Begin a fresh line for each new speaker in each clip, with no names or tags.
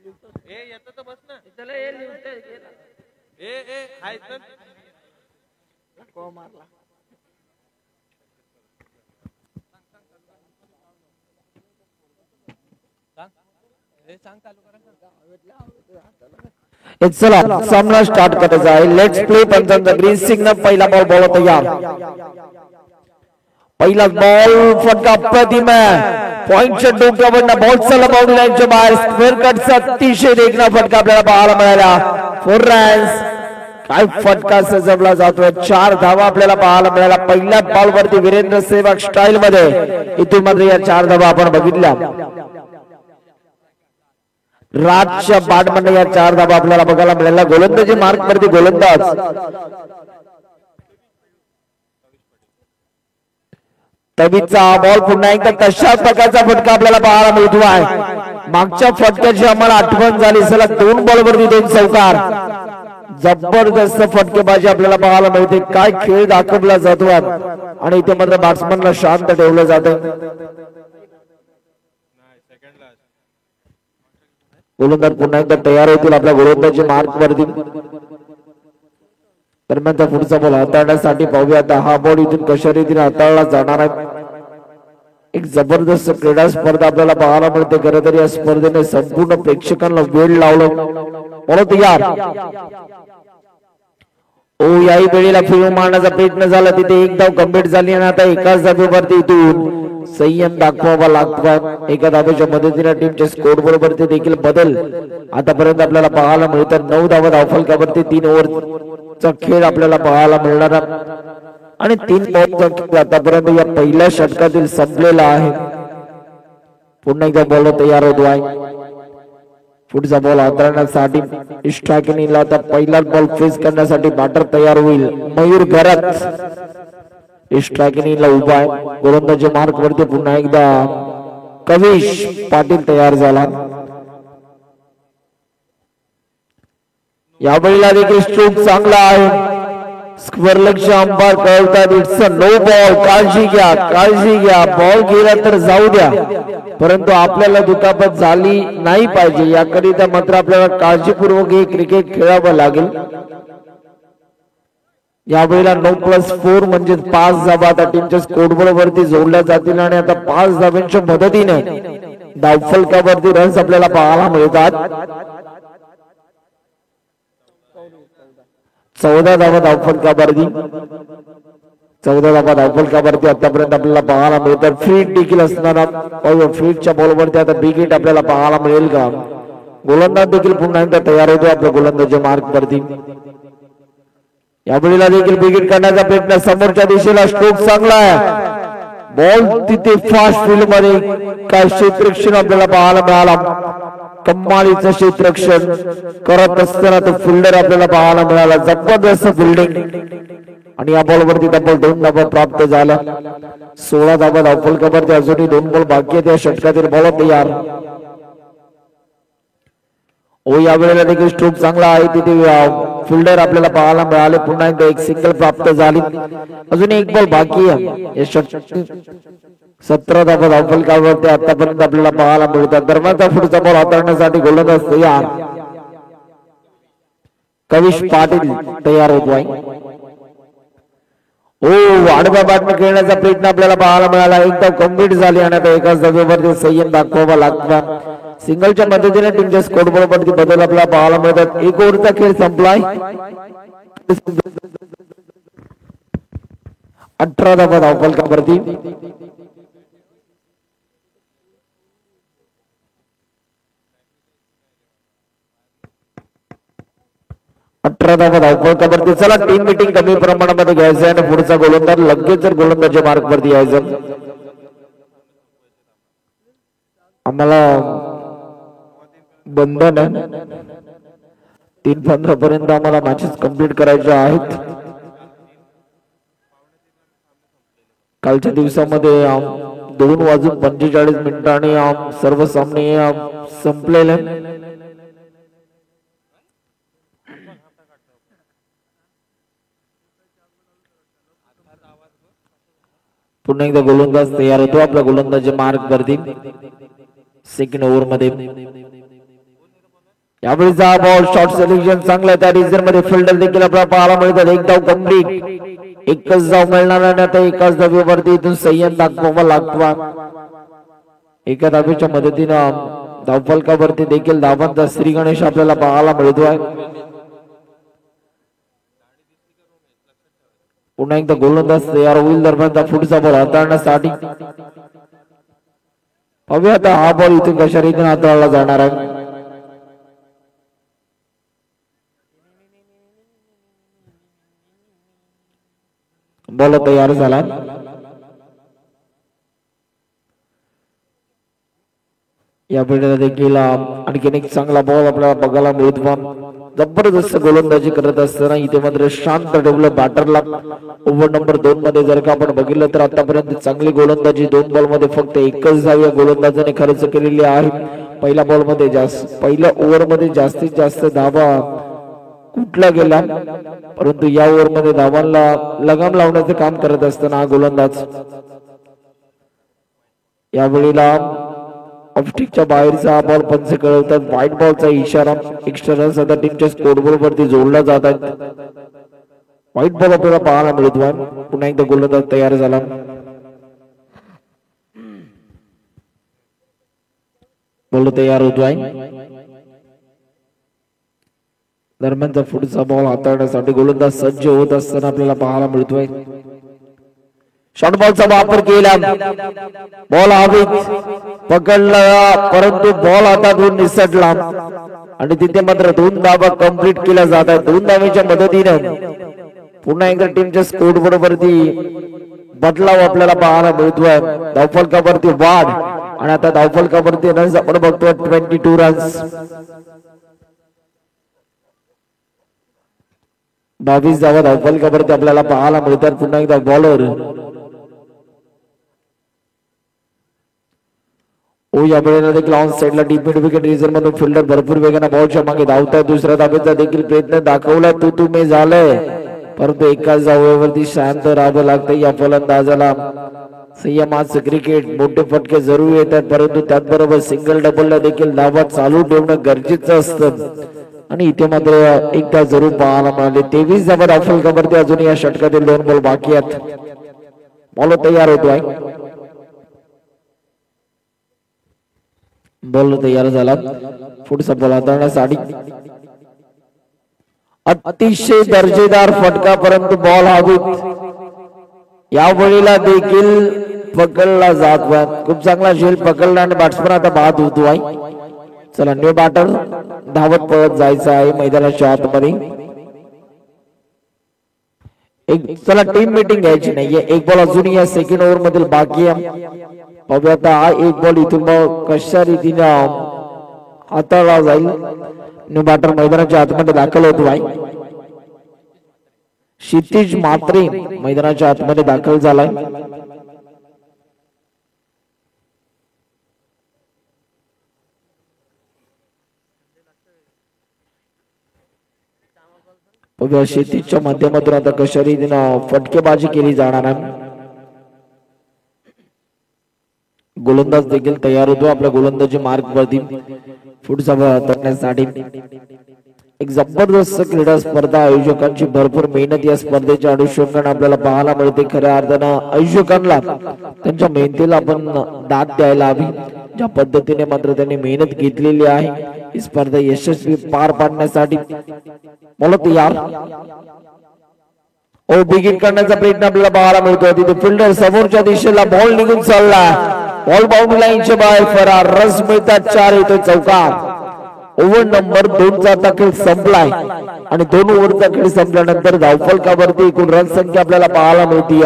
ए येतो तर बस ना.
चला ये लिहून
ए ए हाय तर
को मारला
सांग चालू
करा. चला सामना स्टार्ट करायचा आहे. लेट्स प्ले पंचांचा ग्रीन सिग्नल. पहिला बॉल बॉल तयार. पहिला बॉल फटका अप्रतिम आहे. पॉइंटच्या डोक्यावरनं बॉल चला बाउंड्री लाईनच्या बाहेर. स्क्वेअर कटचा अतिशय देखणा फटका आपल्याला पाहायला मिळाला. 4 रन्स. काय फटका सजवला जातोय. 4 धावा आपल्याला पाहायला मिळाला. पहिल्या बॉल वरती वीरेंद्र सेहवाग स्टाईल मध्ये इथून मात्र या 4 धावा आपण बघितल्या. राजच्या बॅटमन या 4 धावा आपल्याला बघायला मिळाल्या. गोलंदाजी मार्क वरती गोलंदाज तवीचा बॉल पुन्हा एकदा तशाच प्रकारचा फटका आपल्याला पाहायला मिळतो आहे. मागच्या फटक्याची आम्हाला आठवण झाली. चला 2 बॉल वरती 2 चौकार. जबरदस्त फटकेबाजी आपल्याला पाहायला मिळते. काय खेळ दाखवला जातो आणि इथे मात्र बॅट्समनला शांत ठेवलं जातं. गोलंदाज पुन्हा एकदा तयार होतील आपल्या गोलंदाजी मार्क वरती. दरम्यानचा पुढचा बॉल हाताळण्यासाठी पाहूया आता हा बॉल इथून कशा रीतीने हाताळला जाणार आहे. एक जबरदस्त क्रीडा स्पर्धा आपल्याला पाहायला मिळते. खरं तर या स्पर्धेने संपूर्ण प्रेक्षकांना वेळ लावलं. परत यार ओ याही वेळेला फिरून मारण्याचा प्रयत्न झाला. तिथे एक धाव कंप्लीट झाली आणि आता एकाच धावेवरती इथून संयम दाखवावा लागतो. एका धावेच्या मदतीने टीमच्या स्कोर बरोबर देखील बदल आतापर्यंत आपल्याला पाहायला मिळतात. 9 धावा धावफलकावरती 3 ओव्हरचा खेळ आपल्याला पाहायला मिळणार आणि 3 बॉलचा खेळ आतापर्यंत या पहिल्या षटकातील संपलेला आहे. पुन्हा एकदा बॉल तयार होतो आहे. पुढचा बॉल हाताळण्यासाठी इष्टाकिनीला आता पहिला बॉल फेस करण्यासाठी बॅटर तयार होईल. मयूर घरात इष्टाकिनीला उभा आहे. गोलंदाजी मार्क वरती पुन्हा एकदा कविश पाटील तयार झाला. यावेळेला देखील स्ट्रोक चांगला आहे. स्क्वेअर लेगचे अंपायर कळवतात इट्स अ नो बॉल. काळजी घ्या काळजी घ्या. बॉल गेला तर जाऊ द्या परंतु आपल्याला दुखापत झाली नाही पाहिजे याकरिता मात्र आपल्याला काळजीपूर्वक हे क्रिकेट खेळावं लागेल. यावेळेला 9+4 म्हणजे 5 धावा आता टीमच्या स्कोरबोर्ड वरती जोडल्या जातील आणि आता 5 धावांच्या मदतीने धावफलकावरती रन्स आपल्याला पाहायला मिळतात. 14 धावा धावफलकावरती 14 धावा धावफलकावरती आतापर्यंत आपल्याला पाहायला मिळतात. फ्रीट देखील असणार. फ्रीटच्या बॉलवरती आता बिग हिट आपल्याला पाहायला मिळेल का. गोलंदाज देखील पुन्हा एकदा तयार होतो आपल्या गोलंदाजी मार्क वरती. यावेळेला देखील बिग हिट करण्याचा प्रयत्न. समोरच्या दिशेला स्ट्रोक चांगला आहे. बॉल तिथे फास्ट फील्ड मध्ये काय क्षेत्ररक्षण आपल्याला पाहायला मिळाला. कमालीचं क्षेत्ररक्षण करत असताना तो फिल्डर आपल्याला पाहायला मिळाला. जबरदस्त फिल्डिंग आणि या बॉल वरती तब्बल 2 धावा प्राप्त झाल्या. 16 धावा धावफलकावरती अजूनही 2 बॉल बाकी आहेत. या षटकातील बॉल तयार. ओ यावेळेला देखील स्ट्रोक चांगला आहे. तिथे फिल्डर आपल्याला पाहायला मिळाले. पुन्हा एकदा एक सिंगल प्राप्त झाली. अजून एक बॉल बाकी आहे. 17 धावा धावफलकावरती आतापर्यंत आपल्याला पाहायला मिळतात. दरम्यानचा पुढचा बॉल हाताळण्यासाठी गोलंदाज तयार. कविश पाटील तयार होतोय. ओ आडव्या बॅटने खेळण्याचा प्रयत्न आपल्याला पाहायला मिळाला. एकदा कंप्लीट झाली आणि आता एकाच धावेवरती संयम दाखवावा लागतो. सिंगलच्या मदतीने टीमच्या स्कोर बरोबर बदल आपल्याला पाहायला मिळतात. 1 ओव्हरचा खेळ संपलाय. 18 धावा धावफलकावरती 18 धावा धावफलकावरती. चला टीम मीटिंग कमी प्रमाणामध्ये घ्यायचं आणि पुढचा गोलंदाज लगेच जर गोलंदाजच्या मार्क वरती यायचं. आम्हाला बंधन आहे 3:15 पर्यंत आम्हाला मॅचेस कंप्लीट करायच्या आहेत. कालच्या दिवसामध्ये 2:45 सर्व सामने संपलेले. पुन्हा एकदा गोलंदाज तयार होतो आपला गोलंदाजी मार्क वरती. सेकंड ओव्हर मध्ये यावेळीचा बॉल शॉर्ट सिलेक्शन चांगला त्या रिझन मध्ये फिल्डर देखील आपल्याला पाहायला मिळतात. एक धाव कंप्लीट, एकच धाव मिळणार आणि आता एकाच धावेवरती इथून संयम दाखवावा लागतो. एका धावेच्या मदतीनं धावफलकावरती देखील धावांचा श्री गणेश आपल्याला पाहायला मिळतोय. पुन्हा एकदा गोलंदाज तयार होईल दरम्यानचा पुढचा बॉल हाताळण्यासाठी. पाहूया आता हा बॉल इथून कशा रीतीने हाताळला जाणार आहे. बॉल तयार झाला. या वेळेला देखील आणखीन एक चांगला बॉल आपल्याला बघायला मिळतो. जबरदस्त गोलंदाजी करत असताना इथे मात्र शांत ठेवलं बॅटरला. ओव्हर नंबर 2 मध्ये जर का आपण बघितलं तर आतापर्यंत चांगली गोलंदाजी 2 बॉल मध्ये फक्त एकच धाव या गोलंदाजाने खर्च केलेली आहे. पहिल्या बॉल मध्ये पहिल्या ओव्हर मध्ये जास्तीत जास्त धावा कुठला गेला, परंतु या ओव्हर मध्ये धावांना लगाम लावण्याचे काम करत असताना हा गोलंदाज यावेळेला ऑफस्टिकच्या बाहेरचा बॉल पंच कळवतात. व्हाईट बॉलचा इशारा. एक्स्ट्रा रन्स आता टीमच्या स्कोरबोर्ड वरती जोडला जात आहेत. व्हाईट बॉल आपल्याला पाहायला मिळतोय. पुन्हा एकदा गोलंदाज तयार झाला. बॉल तयार होतोय. दरम्यानचा पुढचा बॉल हाताळण्यासाठी गोलंदाज सज्ज होत असताना आपल्याला पाहायला मिळतोय. शॉर्ट बॉलचा वापर केला. बॉल हवेत पकडला, परंतु बॉल हातातून निसटला आणि तिथे मात्र 2 धावा कंप्लीट केल्या जात आहेत. 2 धावेच्या मदतीने पुन्हा एकदा टीमच्या स्कोरबोर्ड वरती बदलाव आपल्याला पाहायला मिळतोय. धावफलकावरती वाढ आणि आता धावफलकावरती रन्स आपण बघतोय 22 रन्स. 22 धावा धावफलकावरती आपल्याला पाहायला मिळतात. पुन्हा एकदा बॉलर या वेळेला देखील ऑन साइडला डीप मिड विकेट रिझर्व मधून फिल्डर भरपूर वेगाने बॉलच्या मागे धावताय. दुसऱ्या धावेचा देखील प्रयत्न दाखवलाय. तुम्ही झालंय, परंतु एकाच धावेवरती शांत राहावं लागतं. या फलंदाजाला संयमाचं क्रिकेट मोठे फटके जरूर येतात, परंतु त्याचबरोबर सिंगल डबलला देखील धावा चालू ठेवणं गरजेचं असतं आणि इथे मात्र एकदा जरूर पाहायला मिळाले. 23 धावा धावफलकावरती अजून या षटकातील 2 बॉल बाकी आहेत. बॉल तयार होतोय. बॉल तयार झाला. पुढचा बॉल हाताळण्यासाठी अतिशय दर्जेदार फटका, परंतु बॉल हवेत या वेळेला देखील पकडला जात. खूप चांगला झेल पकडला आणि बॅट्समन आता बाद होतोय. चला न्यू बॅटर धावत पळत जायचं आहे मैदानाच्या आतमध्ये. चला टीम मीटिंग घ्यायची नाहीये. एक बॉल अजून या सेकंड ओव्हर मधील बाकी आहे. पाहूया आता हा एक बॉल इथून कशा रीतीने हाताळला जाईल. न्यू बॅटर मैदानाच्या आतमध्ये दाखल होतोय. क्षितिज म्हात्रे मैदानाच्या आतमध्ये दाखल झालाय. क्षितिजच्या माध्यमातून आता कशा रीतीनं फटकेबाजी केली जाणार आहे. गोलंदाज देखील तयार होतो आपल्या गोलंदाजी मार्ग वरती. पुढचा करण्यासाठी एक जबरदस्त क्रीडा स्पर्धा. आयोजकांची भरपूर मेहनत या स्पर्धेच्या अनुषंगाने आपल्याला पाहायला मिळते. खऱ्या अर्थानं आयोजकांना त्यांच्या मेहनतीला आपण दाद द्यायला हवी. ज्या पद्धतीने मात्र त्यांनी मेहनत घेतलेली आहे ही स्पर्धा यशस्वी पार पाडण्यासाठी. मला तयार बिगिन करण्याचा प्रयत्न आपल्याला पाहायला मिळतो. तिथे फिल्डर समोरच्या दिशेला बॉल निघून चालला. बॉल बाउंड्री लाईनच्या बाहेर फरार. रस मिळतात 4. येतो चौकार. ओव्हर नंबर 2 चा आता खेळ संपलाय आणि 2 ओव्हरचा खेळ संपल्यानंतर धावफलकावरती एकूण रन संख्या आपल्याला पाहायला मिळते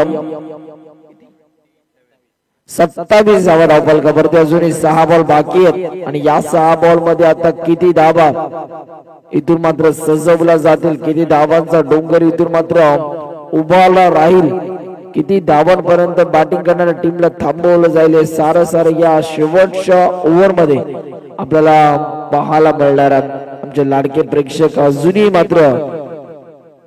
27 धावा धावफलकावरती. अजूनही 6 बॉल बाकी आहेत आणि या 6 बॉल मध्ये आता किती धावा इथून मात्र सजवला जातील, किती धावांचा डोंगर इथून मात्र उभारला राहील, किती धावांपर्यंत बॅटिंग करणाऱ्या टीमला थांबवलं जाईल, सारं या शेवटच्या ओव्हर मध्ये आपल्याला पाहायला मिळणार आहे. आमचे लाडके प्रेक्षक अजूनही मात्र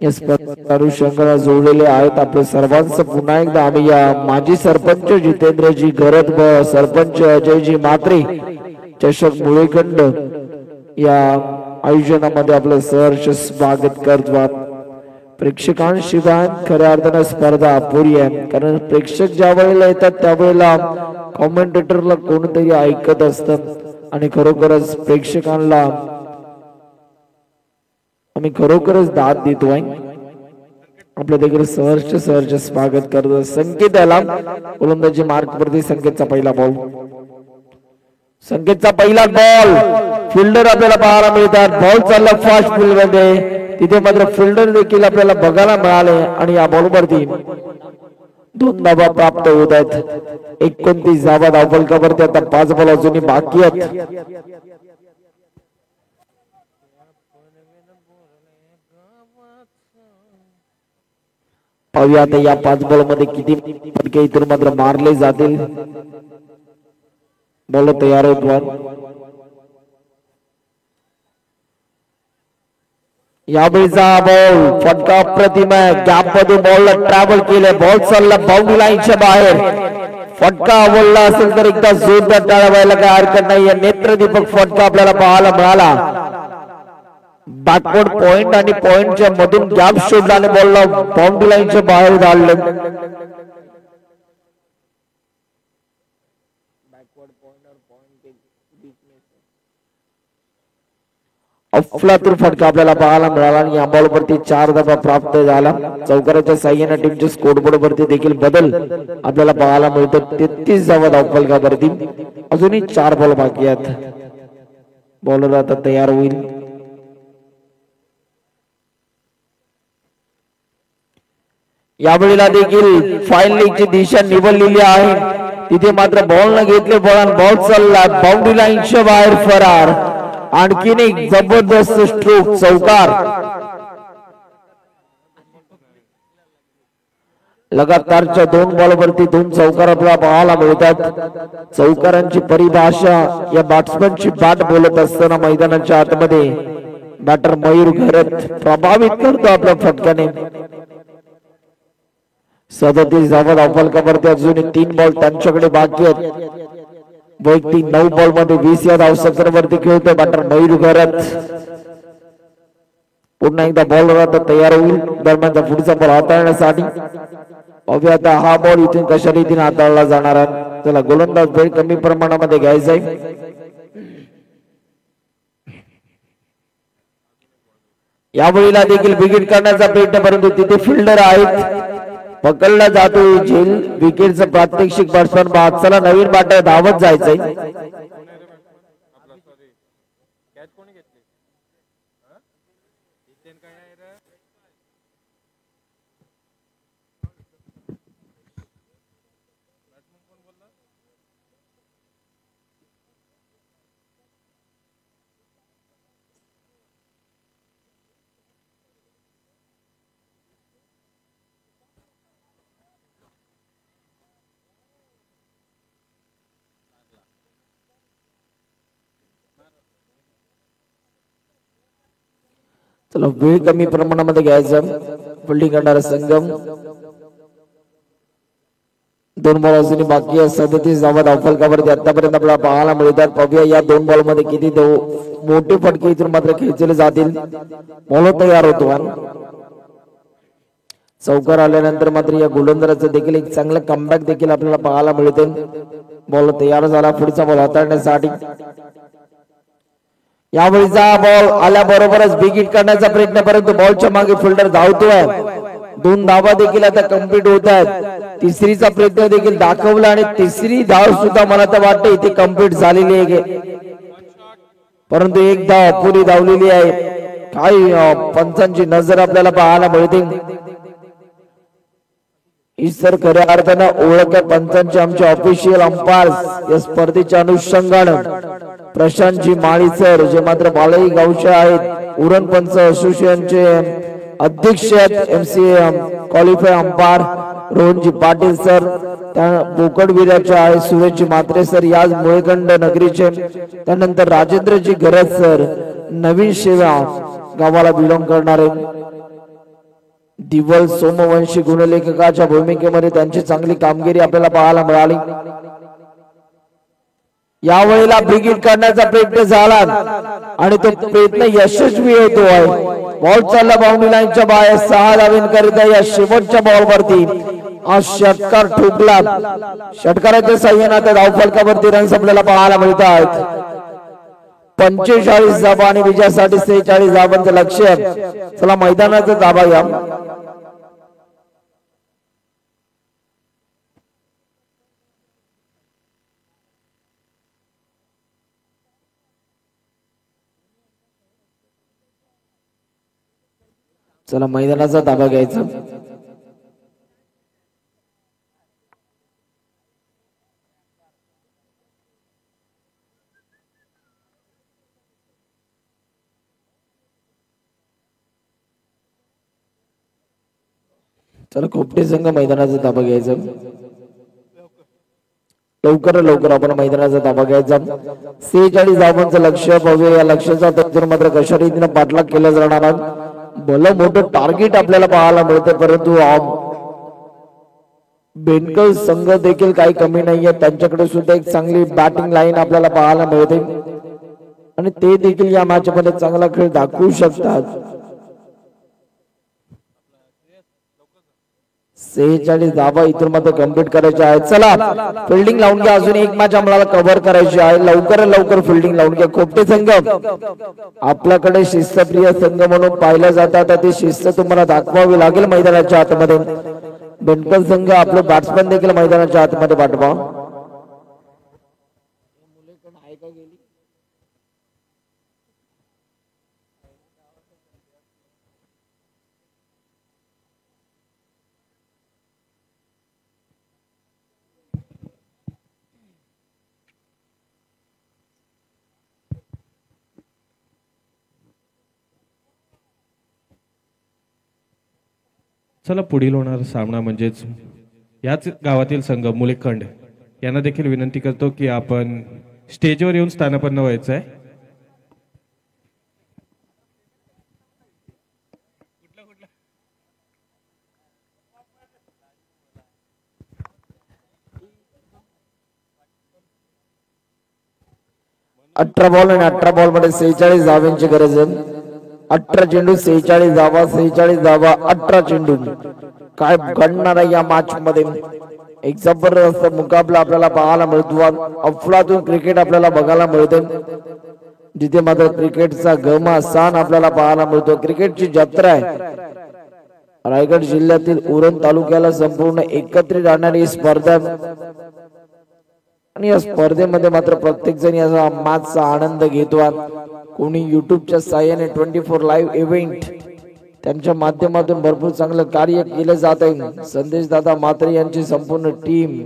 या स्पर्धेला जोडलेले आहेत. आपल्या सर्वांचं पुन्हा एकदा आम्ही या माजी सरपंच जितेंद्रजी गरज व सरपंच अजयजी म्हात्रे चषक मुळेखंड या आयोजनामध्ये आपलं सहर्ष स्वागत करतात. प्रेक्षकांशिवाय खऱ्या अर्थानं स्पर्धा अपुरी आहे, कारण प्रेक्षक ज्या वेळेला येतात त्यावेळेला कॉमेंटेटरला कोणतरी ऐकत असतं आणि खरोखरच प्रेक्षकांना आम्ही खरोखरच दाद देतोय. आपल्या देखील सहर्ष स्वागत करतो. संकेत याला गोलंदाजी मार्क वरती संकेतचा पहिला बॉल. संकेतचा पहिला बॉल फिल्डर आपल्याला पाहायला मिळतात. बॉल चालला फास्ट फील्ड मध्ये, तिथे मात्र फिल्डर देखील आपल्याला बघायला मिळाले आणि या बॉल वरती 2 धावा प्राप्त होत आहेत. 29 धावा धावफलकावरती आता 5 बॉल अजूनही बाकी आहेत. पाहूया आता या 5 बॉल मध्ये किती फटके इथून मात्र मारले जातील. बॉल तयार होत. यावेळीचा बॉल फटका अप्रतिम आहे. गॅप मध्ये बॉलला ट्रॅव्हल केले. बॉल चालला बाउंड्री लाईनच्या बाहेर. फटका आवडला असेल तर एकदा जोरदार टाळ्या व्हायला काय हरकत नाही. नेत्रदीपक फटका आपल्याला पाहायला मिळाला. बॅकवर्ड पॉइंट आणि पॉइंटच्या मधून गॅप शोधला आणि बॉलला बाउंड्री लाईनच्या बाहेर धाडलं. अफलातून फटका आपल्याला पाहायला मिळाला आणि या बॉल वरती 4 धावा प्राप्त झाला. चौकाराच्या साह्याने टीमच्या स्कोरबोर्ड वरती देखील बदल आपल्याला पाहायला मिळतो. 33 धावा धावफलकावरती अजूनही 4 बॉल बाकी आहेत. बॉलर आता तयार होईल. यावेळेला देखील फायनलची दिशा निवडलेली आहे. तिथे मात्र बॉल न घेतले. बॉल चालला बाउंड्री लाईनच्या बाहेर फरार. आणखीन एक जबरदस्त स्ट्रोक चौकार. लगातारच्या 2 बॉल वरती 2 चौकार आपल्याला पाहायला मिळतात. चौकारांची परिभाषा या बॅट्समनची बॅट बोलत असताना मैदानाच्या आतमध्ये बॅटर मयूर घरत प्रभावित करतो आपल्या फटक्याने. 37 धावा धावफलकावरती अजूनही 3 बॉल त्यांच्याकडे बाकी आहेत. वैयक्तिक 9 बॉल मध्ये 20 या धावसंख्येवरती खेळतो बॅटर मयूर घरत. पुन्हा एकदा बॉलर आता तयार होईल दरम्यानचा पुढचा बॉल हाताळण्यासाठी. पाहूया आता हा बॉल इथून कशा रीतीने हाताळला जाणार आहे. त्याला गोलंदाज वेळ कमी प्रमाणामध्ये घ्यायचा आहे. यावेळीला देखील विकेट करण्याचा प्रयत्न, परंतु तिथे फिल्डर आहेत. पकडला जातो झेल विकेटचं प्रात्यक्षिक बॅट्समन बाद. चला नवीन बॅटर धावत जायचंय. चला वेळ कमी प्रमाणामध्ये घ्यायचा. फिल्डिंग करणारा संगम 2 बॉल अजूनही बाकी आहे. 37 धावा धावफलकावरती आतापर्यंत आपल्याला पाहायला मिळतात. पाहूया या 2 बॉल मध्ये किती मोठे फटके इथून मात्र खेचले जातील. बॉल तयार होतो. चौकार आल्यानंतर मात्र या गोलंदाजाचं देखील एक चांगलं कमबॅक देखील आपल्याला पाहायला मिळते. बॉल तयार झाला पुढचा बॉल हाताळण्यासाठी. यावेळीचा बॉल आल्याबरोबरच बिगिट करण्याचा प्रयत्न, परंतु बॉलच्या मागे फिल्डर धावतोय. 2 धावा देखील आता कंप्लीट होत आहेत. तिसरीचा प्रयत्न देखील दाखवला आणि तिसरी धाव सुद्धा मला तर वाटतं इथे कंप्लीट झालेली आहे, परंतु 1 धाव अपुरी धावलेली आहे. काही पंचांची नजर आपल्याला पाहायला मिळते. ही सर खऱ्या अर्थानं ओळख आहे पंचांचे. आमचे ऑफिशियल अंपायर्स या स्पर्धेच्या अनुषंगानं प्रशांतजी माळी सर, जे मात्र बालई गावचे आहेत, उरण पंच असोसिएशनचे अध्यक्ष आहेत, MCA qualify umpire Rohanji Patil sir, त्या बोकडविराचे आहे सुरेशजी मात्रे सर, याच मुळेगंड नगरीचे, त्यानंतर राजेंद्रजी गरज सर, नवीन शेवा गावाला बिलॉंग करणारे, दिवल सोमवंशी गुणलेखकाच्या भूमिकेमध्ये त्यांची चांगली कामगिरी आपल्याला पाहायला मिळाली. यावेळेला ब्रिगेड करण्याचा प्रयत्न झाला आणि तो प्रयत्न यशस्वी होतोय. बॉल चालला बाउंड्री लाईनच्या बाहेर. 6 धावांकरिता या शेवटच्या बॉल वरती हा षटकार ठोकला. षटकाराच्या साह्याने आता धावफलकावरती रन्स आपल्याला पाहायला मिळतात. 45 धावा आणि विजयासाठी 46 धावांचं लक्ष्य. चला मैदानाचा धावा या. चला मैदानाचा ताबा घ्यायचा. चला खोपटे संघ मैदानाचा ताबा घ्यायचा. लवकर आपण मैदानाचा ताबा घ्यायचा. 46 धावांचं लक्ष्य. बघूया या लक्ष्याचा तर मात्र कशा रीतीने पाठलाग केला जाणार. भलं मोठं टार्गेट आपल्याला पाहायला मिळते, परंतु बेनकर संघ देखील काही कमी नाहीये. त्यांच्याकडे सुद्धा एक चांगली बॅटिंग लाईन आपल्याला पाहायला मिळते आणि ते देखील या मॅच मध्ये चांगला खेळ दाखवू शकतात. 46 धावा इथून मध्ये कंप्लीट करायच्या आहेत. चला फिल्डिंग लावून घ्या. अजून एक मॅच आम्हाला कव्हर करायची आहे. लवकर फिल्डिंग लावून घ्या. खोपटे संघ आपल्याकडे शिस्तप्रिय संघ म्हणून पाहिलं जातात. ती शिस्त तुम्हाला दाखवावी लागेल मैदानाच्या आतमध्ये. बेनकर संघ आपले बॅट्समन देखील मैदानाच्या आतमध्ये पाठवा.
चला पुढील होणारा सामना म्हणजेच याच गावातील संघ मुलेखंड यांना देखील विनंती करतो की आपण स्टेजवर येऊन स्थानापन्न व्हायचं आहे.
अठरा बॉल आणि 18 बॉल मध्ये 46 धावांची गरज आहे. 18 चेंडू 46 धावा. 46 धावा 18 चेंडू. काय घडणार आहे या मॅच मध्ये. एक जबरदस्त मुकाबला आपल्याला पाहायला मिळतो. अफलातून क्रिकेट आपल्याला बघायला मिळते, जिथे मात्र क्रिकेटचा घमासान आपल्याला पाहायला मिळतो. क्रिकेटची जत्रा आहे. रायगड जिल्ह्यातील उरण तालुक्याला संपूर्ण एकत्रित आणणारी स्पर्धा आणि या स्पर्धेमध्ये मात्र प्रत्येक जण या मॅचचा आनंद घेतो. कोणी युट्यूबच्या साहाय्याने 24 लाईव्ह इव्हेंट त्यांच्या माध्यमातून भरपूर चांगलं कार्य केलं जात आहे. संदेश दादा म्हात्रे यांची संपूर्ण टीम,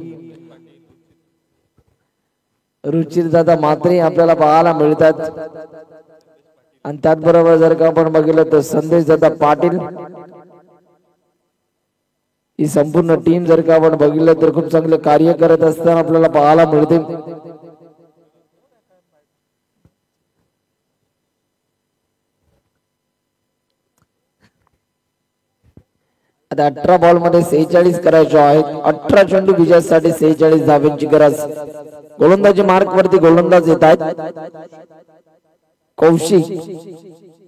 रुचिर दादा म्हात्रे आपल्याला पाहायला मिळतात. आणि त्याचबरोबर जर का आपण बघितलं तर संदेश दादा पाटील ही संपूर्ण टीम जर का आपण बघितलं तर खूप चांगलं कार्य करत असताना आपल्याला पाहायला मिळते. आता 18 बॉल मध्ये 46 करायचे आहेत. 18 चेंडू विजयासाठी 46 धावांची गरज. गोलंदाजी मार्क वरती गोलंदाज येत आहेत. कौशिक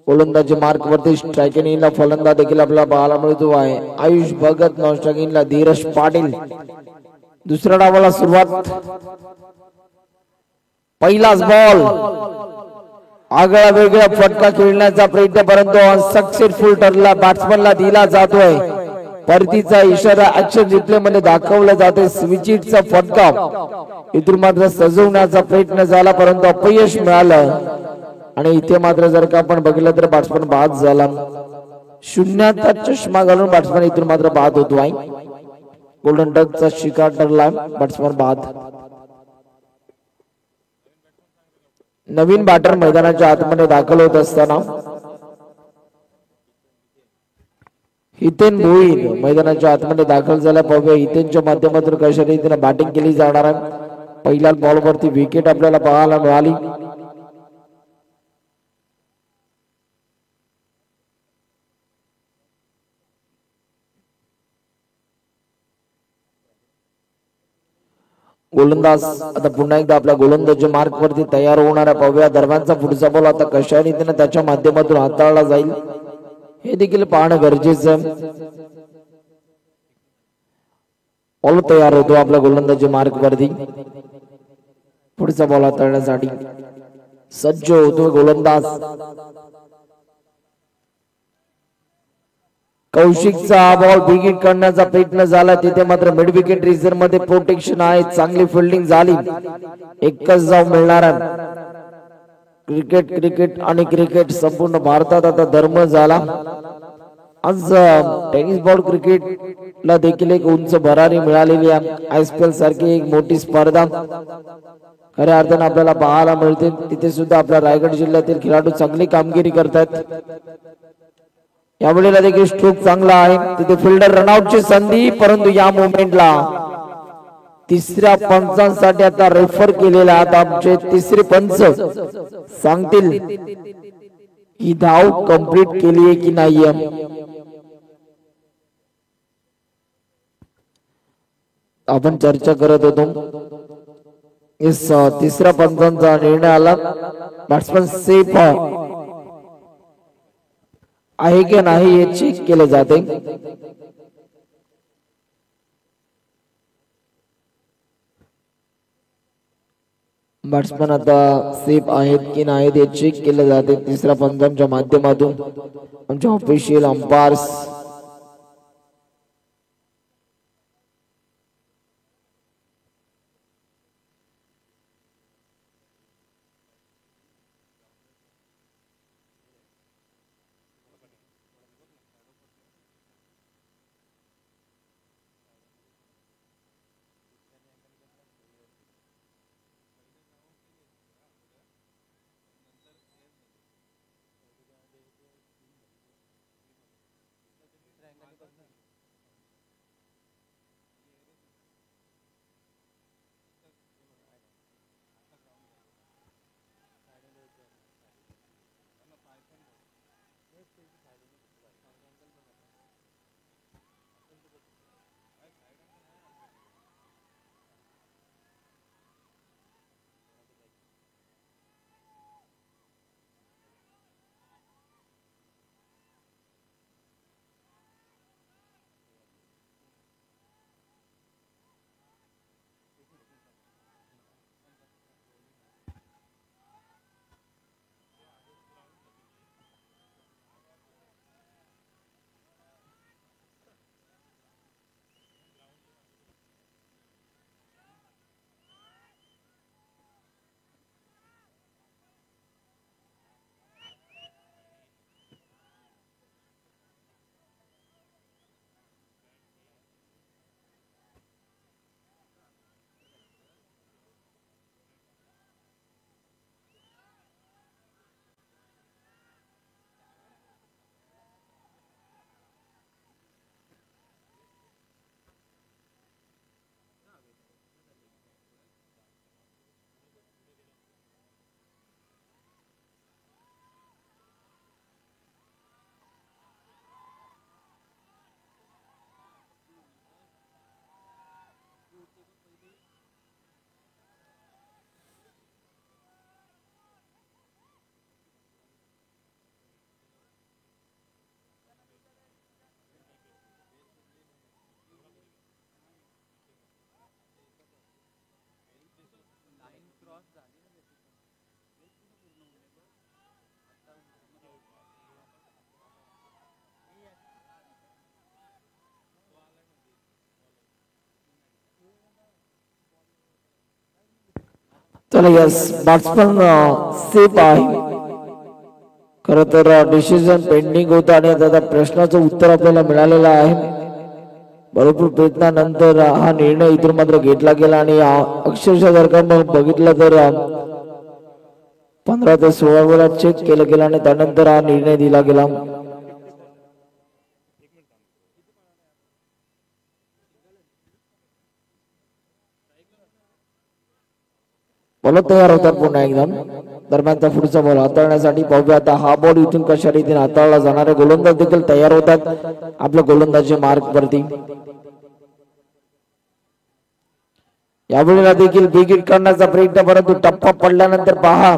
गोलंदाजी मार्क वरती. स्ट्रायकिंगला फलंदाज देखील आपल्याला पाहायला मिळतो आहे. आयुष भगत. नॉन स्ट्रायकिंगला धीरज पाटील. दुसऱ्या डावाला सुरुवात. पहिलाच बॉल. आगळा वेगळा फटका खेळण्याचा प्रयत्न, परंतु अनसक्सेसफुल ठरला. बॅट्समनला दिला जातोय परतीचा इशारा. ऍक्शन रिप्ले मध्ये दाखवलं जाते. स्विचिटचा फटका इथून मात्र सजवण्याचा प्रयत्न झाला, परंतु अपयश मिळालं. आणि इथे मात्र जर का आपण बघितलं तर बॅट्समन बाद झाला. शून्याचा चष्मा घालून बॅट्समन इथून मात्र बाद होतोय. गोल्डन डकचा शिकार ठरला. बॅट्समन बाद. नवीन बॅटर मैदानाच्या आतमध्ये दाखल होत असताना हितेन भोईर मैदानाच्या आतमध्ये दाखल झाला. पाहूया हितेनच्या माध्यमातून कशा रीतीने बॅटिंग केली जाणार आहे. पहिल्या बॉल वरती विकेट आपल्याला पाहायला मिळाली. गोलंदाज आता पुन्हा एकदा आपल्या गोलंदाजी मार्क वरती तयार होणाऱ्या पाहूया. दरम्यानचा पुढचा बॉल आता कशा रीतीने त्याच्या माध्यमातून हाताळला जाईल हे देखील पाहणं गरजेचं आहे. बॉल तयार होतो आपल्या गोलंदाजी मार्क वरती. पुढचा बॉल हाताळण्यासाठी सज्ज होतो गोलंदाज. कौशिकचा बॉल बिगिट करण्याचा प्रयत्न झाला, तिथे मात्र मिड विकेट रिझर्व मध्ये प्रोटेक्शन आहे. चांगली फिल्डिंग झाली, एकच धाव मिळणार आहे. क्रिकेट क्रिकेट आणि क्रिकेट संपूर्ण भारतात आता धर्म झाला. आज टेनिस बॉल क्रिकेटला देखील एक उंच भरारी मिळालेली आहे. IPL सारखी एक मोठी स्पर्धा खऱ्या अर्थाने आपल्याला पाहायला मिळते. तिथे सुद्धा आपल्या रायगड जिल्ह्यातील खेळाडू चांगली कामगिरी करतात. यावेळेला देखील स्ट्रोक चांगला आहे. तिथे फिल्डर रनआउटची संधी, परंतु या मोमेंटला तिसऱ्या पंचांसाठी आता रेफर केलेला. आता आमचे तिसरे पंच सांगतील ही धाव कंप्लीट केली आहे की नाही. आपण चर्चा करत होतो, तिसऱ्या पंचांचा निर्णय आला. बॅट्समन सेफ आहे की नाही हे चेक केले जाते. बॅट्समन आता सेफ आहेत की नाही हे चेक केले जाते तिसऱ्या पंचांच्या माध्यमातून. आमच्या ऑफिशियल अंपायर्स चला यस बॅट्समन सेफ आहे. खर तर डिसिजन पेंडिंग होता आणि आता प्रश्नाचं उत्तर आपल्याला मिळालेलं आहे. भरपूर प्रयत्नानंतर हा निर्णय इथून मात्र घेतला गेला आणि अक्षरशः जर का बघितलं तर 15 ते 16 वेळा चेक केलं गेलं आणि त्यानंतर हा निर्णय दिला गेला. बॉल तयार होतात पुन्हा एकदम. दरम्यानचा पुढचा बॉल हाताळण्यासाठी पाहूया आता हा बॉल इथून कशा रीतीने हाताळला जाणार आहे. गोलंदाज देखील तयार होतात आपल्या गोलंदाजी मार्क वरती. यावेळेला देखील बिग हिट करण्याचा प्रयत्न, परंतु टप्पा पडल्यानंतर पहा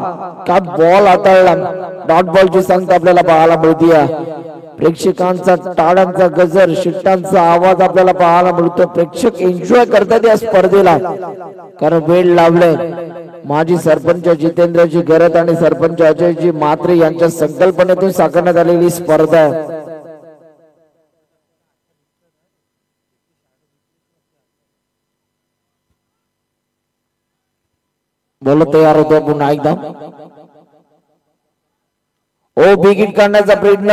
का बॉल हाताळला. डॉट बॉलची संख्या आपल्याला पाहायला मिळते. प्रेक्षकांचा टाळ्यांचा गजर, शिट्टांचा आवाज आपल्याला पाहायला मिळतो. प्रेक्षक एन्जॉय करतात या स्पर्धेला, कारण वेळ लावलाय. माजी सरपंच जितेंद्रजी गरत आणि सरपंच अजयजी म्हात्रे यांच्या संकल्पनेतून साकारण्यात आलेली स्पर्धा आहे. बोल तयार होतो पुन्हा एकदा. ओ बिग हिट करण्याचा प्रयत्न,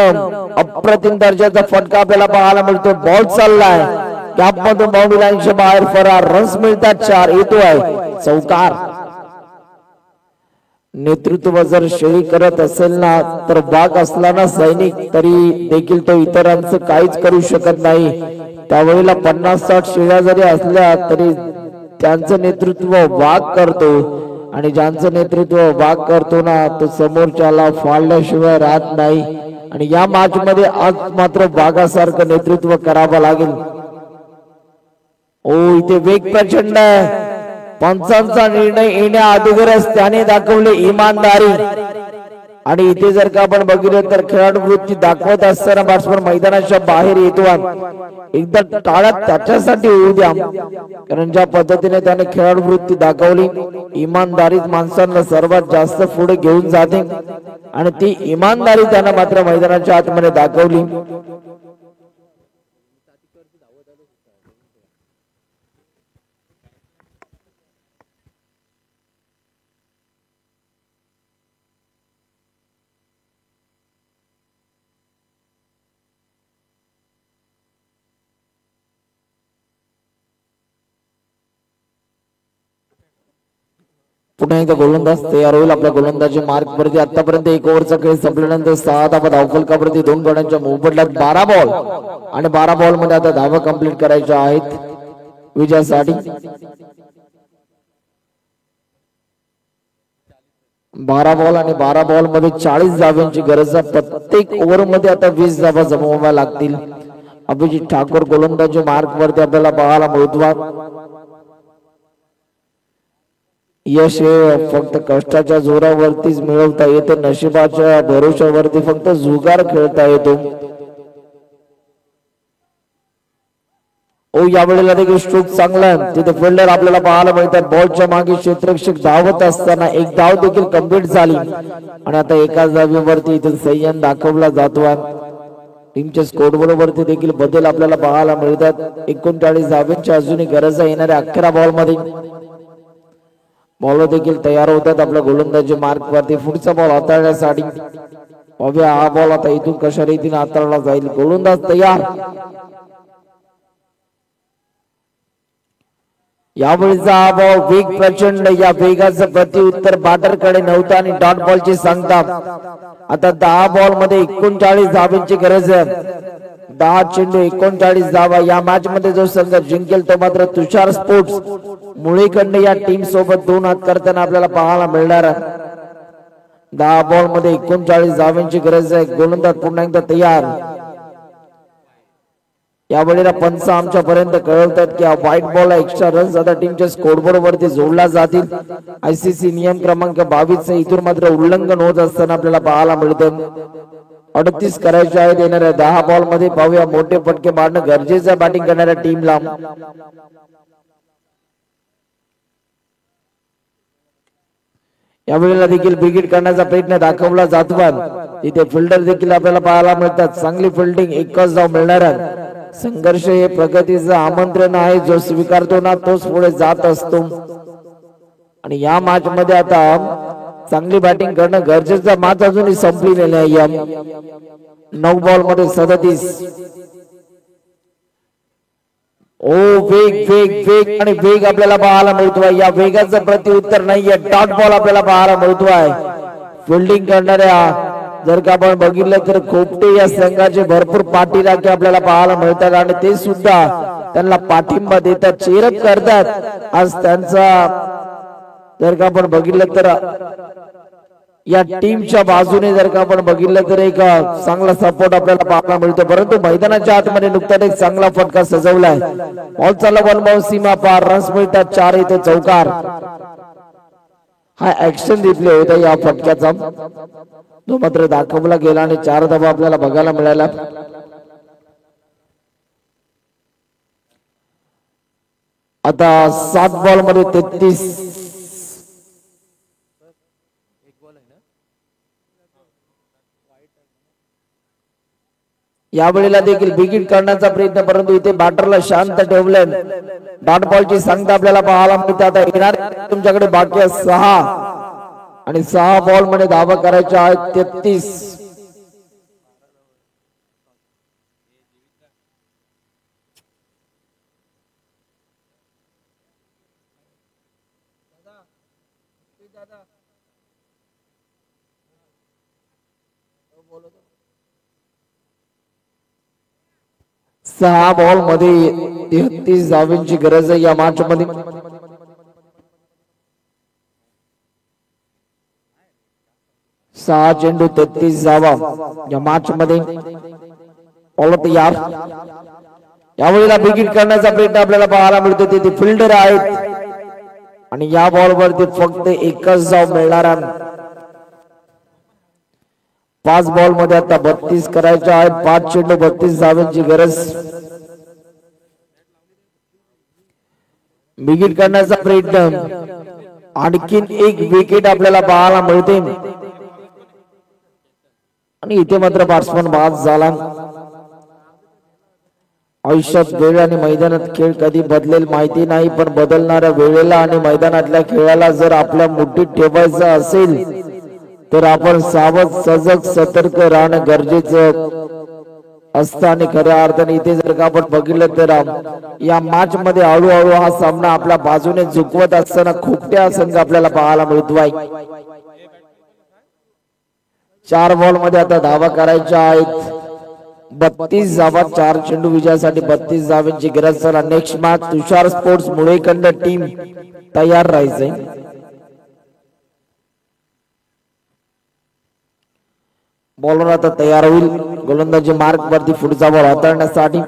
अप्रतिम दर्जाचा फटका आपल्याला पाहायला मिळतो. बॉल चाललाय कॅप मधून बाउंड्री लाईनच्या बाहेर फरार. रन्स मिळतात 4. येतोय चौकार. नेतृत्व जर शेळी करत असेल ना, तर बाग असला ना सैनिक, तरी देखील तो इतरांचं काहीच करू शकत नाही. त्यावेळेला 50-60 शेळ्या जरी असल्या तरी त्यांचं नेतृत्व वाघ करतो, आणि ज्यांचं नेतृत्व वाघ करतो ना, तो समोरच्याला फाळल्याशिवाय राहत नाही. आणि या मॅच मध्ये आज मात्र वाघासारखं नेतृत्व करावं लागेल. ओ इथे वेग प्रचंड आहे. पंचांचा निर्णय येण्या अगोदरच त्याने दाखवले इमानदारी. आणि इथे जर का आपण बघितलं तर खेळाडू वृत्ती दाखवत असताना बॅट्समन मैदानाच्या बाहेर येतो. एकदा टाळ्यात त्याच्यासाठी होऊ द्या, कारण ज्या पद्धतीने त्याने खेळाडू वृत्ती दाखवली, इमानदारीत माणसांना सर्वात जास्त पुढे घेऊन जाते, आणि ती इमानदारी त्याने मात्र मैदानाच्या आतमध्ये दाखवली. पुन्हा एकदा गोलंदाज तयार होईल. आपल्या गोलंदाजी मार्क वरती. आतापर्यंत 1 ओव्हरचा खेळ संपल्यानंतर 6 धावा धावफलकावरती 2 गड्यांच्या मोबदल्यात 12 बॉल, आणि 12 बॉल मध्ये आता धावा कंप्लीट करायच्या आहेत विजयासाठी. 12 बॉल आणि 12 बॉल मध्ये 40 धाव्यांची गरज आहे. प्रत्येक ओव्हर मध्ये आता 20 धावा जमवाव्या लागतील. अभिजित ठाकूर गोलंदाजी मार्क वरती आपल्याला पाहायला मिळतो. यश हे फक्त कष्टाच्या जोरावरतीच मिळवता येते, नशिबाच्या भरोश्यावरती फक्त जुगार खेळता येतो. ओ यावेळेला देखील स्ट्रोक चांगला, तिथे फिल्डर आपल्याला पाहायला मिळतात. बॉलच्या मागे क्षेत्ररक्षक धावत असताना 1 धाव देखील कंप्लीट झाली, आणि आता एकाच धावेवरती इथे संयम दाखवला जातो. टीमच्या स्कोरबोर्ड वरती देखील बदल आपल्याला पाहायला मिळतात. 39 धावांची अजूनही गरज आहे येणाऱ्या 11 बॉल मध्ये. बॉल देखील तयार होतात आपल्या गोलंदाजी मार्क वरती. पुढचा बॉल हाताळण्यासाठी हा बॉल आता इथून कशा रीतीने हाताळला जाईल. गोलंदाज तयार. यावेळीचा हा बॉल वेग प्रचंड. या वेगाचं प्रत्युत्तर बॅटरकडे नव्हतं, आणि डॉट बॉलची सांगता. आता 10 बॉल मध्ये 39 धावांची गरज आहे. 10 चेंडू 39 धावा. या मॅच मध्ये जो संघ जिंकेल तो मात्र तुषार स्पोर्ट्स मुळेकडे या टीम सोबत 2 हात करताना आपल्याला पाहायला मिळणार. 10 बॉल मध्ये 39 धावांची गरज आहे. गोलंदाज पुन्हा एकदा तयार. यावेळेला पंच आमच्या पर्यंत कळवतात की व्हाईट बॉल एक्स्ट्रा रन्स आता टीमच्या स्कोरबोर्ड वरती जोडला जातील. आयसीसी नियम क्रमांक 22 इथून मात्र उल्लंघन होत असताना आपल्याला पाहायला मिळतं. 38 करायचे आहेत येणाऱ्या 10 बॉल मध्ये. पाहूया मोठे फटके मारणं गरजेचं आहे बॅटिंग करणाऱ्या टीमला. यावेळेला देखील बिग हिट करण्याचा प्रयत्न दाखवला जातो. तिथे फिल्डर देखील आपल्याला पाहायला मिळतात. चांगली फिल्डिंग, एकच धाव मिळणार. संघर्ष हे प्रगतीचं आमंत्रण आहे. जो स्वीकारतो ना तोच पुढे जात असतो, आणि या मॅच मध्ये आता चांगली बॅटिंग करणं गरजेचं. मॅच अजूनही संपली नाही. 9 बॉल मध्ये 37. ओ वेग वेग वेग आणि वेग आपल्याला पाहायला मिळतोय. या वेगाचं प्रत्युत्तर नाहीये. डॉट बॉल आपल्याला पाहायला मिळतोय. फिल्डिंग करणाऱ्या जर का आपण बघितलं तर खोपटे या संघाचे भरपूर पाठीराखे आपल्याला पाहायला मिळतात, आणि ते सुद्धा त्यांना पाठिंबा देतात, चेअरअप करतात. आज त्यांचा जर का आपण बघितलं तर या टीमच्या बाजूने जर का आपण बघितलं तर एक चांगला सपोर्ट आपल्याला पाहायला मिळतो, परंतु मैदानाच्या आतमध्ये नुकताच एक चांगला फटका सजवलाय. बॉल चालला वन बाउंड सीमा पार, रन्स मिळतात 4 इथे चौकार. हा ऍक्शन रिप्ले होता या फटक्याचा, तो मात्र दाखवला गेला आणि 4 धावा आपल्याला बघायला मिळाला. आता 7 बॉल मध्ये 33. यावेळेला देखील विकेट काढण्याचा प्रयत्न, परंतु इथे बॅटरला शांत ठेवले. डॉट बॉलची संख्या आपल्याला पाहायला मिळते. आता येणार तुमच्याकडे बाकी 6 आणि 6 बॉल मध्ये धावा करायच्या आहेत 33. सहा बॉल मध्ये 33 धावांची गरज आहे या मॅच मध्ये. सहा चेंडू 33 धावा या मॅच मध्ये. ऑल तयार. यावेळेला विकेट करण्याचा प्रयत्न आपल्याला पाहायला मिळतो. तिथे फिल्डर आहेत आणि या बॉल वरती फक्त एकच धाव मिळणार आहे. 5 बॉल मध्ये आता 32 करायच्या आहेत. 5 चेंडू 32 धावांची गरज. विकेट करण्याचा प्रयत्न, आणखीन एक विकेट आपल्याला पाहायला मिळते आणि इथे मात्र बॅट्समन बाद झाला. आयुष्यात वेळ आणि मैदानात खेळ कधी बदलेल माहिती नाही, पण बदलणाऱ्या वेळेला आणि मैदानातल्या खेळाला जर आपल्या मुठीत ठेवायचं असेल तर आपण सावध, सजग, सतर्क राहणं गरजेचं असतं. आणि खऱ्या अर्थाने इथे जर का आपण बघितलं तर या मॅच मध्ये हळूहळू हा सामना आपल्या बाजूने झुकवत असताना खोपट्या संघ आपल्याला पाहायला मिळतोय. 4 बॉल मध्ये आता धावा करायच्या आहेत 32 धावा. 4 चेंडू विजयासाठी 32 धावांची गरज. चला नेक्स्ट मॅच तुषार स्पोर्ट्स मुळेकंड टीम तयार राहायचंय. बॉलर आता तयार होईल गोलंदाजी मार्क वरती पुढचा बॉल हाताळण्यासाठी.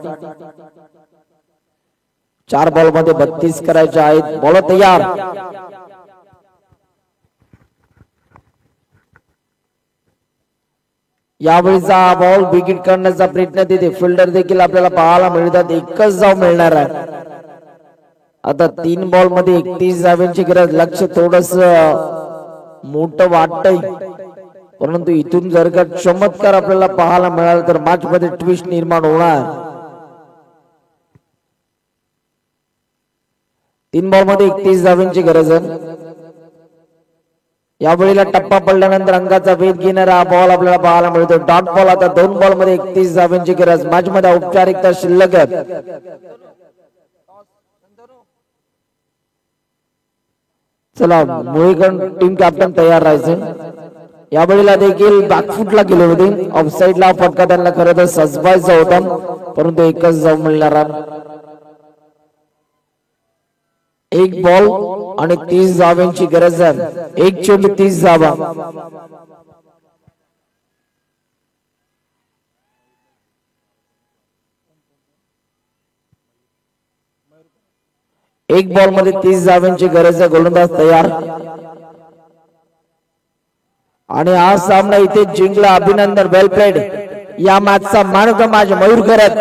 4 बॉल मध्ये 32 करायचे आहेत. बॉलर तयार. यावेळीचा बॉल विकेट करण्याचा प्रयत्न, तिथे फिल्डर देखील आपल्याला पाहायला मिळतात. एकच धाव मिळणार आहे. आता 3 बॉल मध्ये 31 धावांची गरज. लक्ष थोडस मोठं वाटतंय, परंतु इथून जर का चमत्कार आपल्याला पाहायला मिळाला तर मॅच मध्ये ट्विस्ट निर्माण होणार. 3 बॉल मध्ये 31 धावांची गरज आहे. यावेळेला टप्पा पडल्यानंतर अंकाचा वेध घेणारा हा बॉल आपल्याला पाहायला मिळतो. Dot ball. आता 2 बॉल मध्ये 31 धावांची गरज. मॅच मध्ये औपचारिकता शिल्लक आहे. चला मुळेकंड टीम कॅप्टन तयार राहायचे. यावेळेला देखील बॅकफुटला गेले होते. ऑफसाईडला फटका त्यांना खरं तर सजवायचा होता, परंतु एकच धाव मिळणार. 1 बॉल आणि 30 धावांची गरज आहे. 1 चेंडू 30 धावा. एक बॉल मध्ये 30 धावांची गरज आहे. गोलंदाज तयार. आणि हा सामना इथे जिंकला. अभिनंदन, वेल प्लेड. या मॅचचा man of the match Mayur खरत.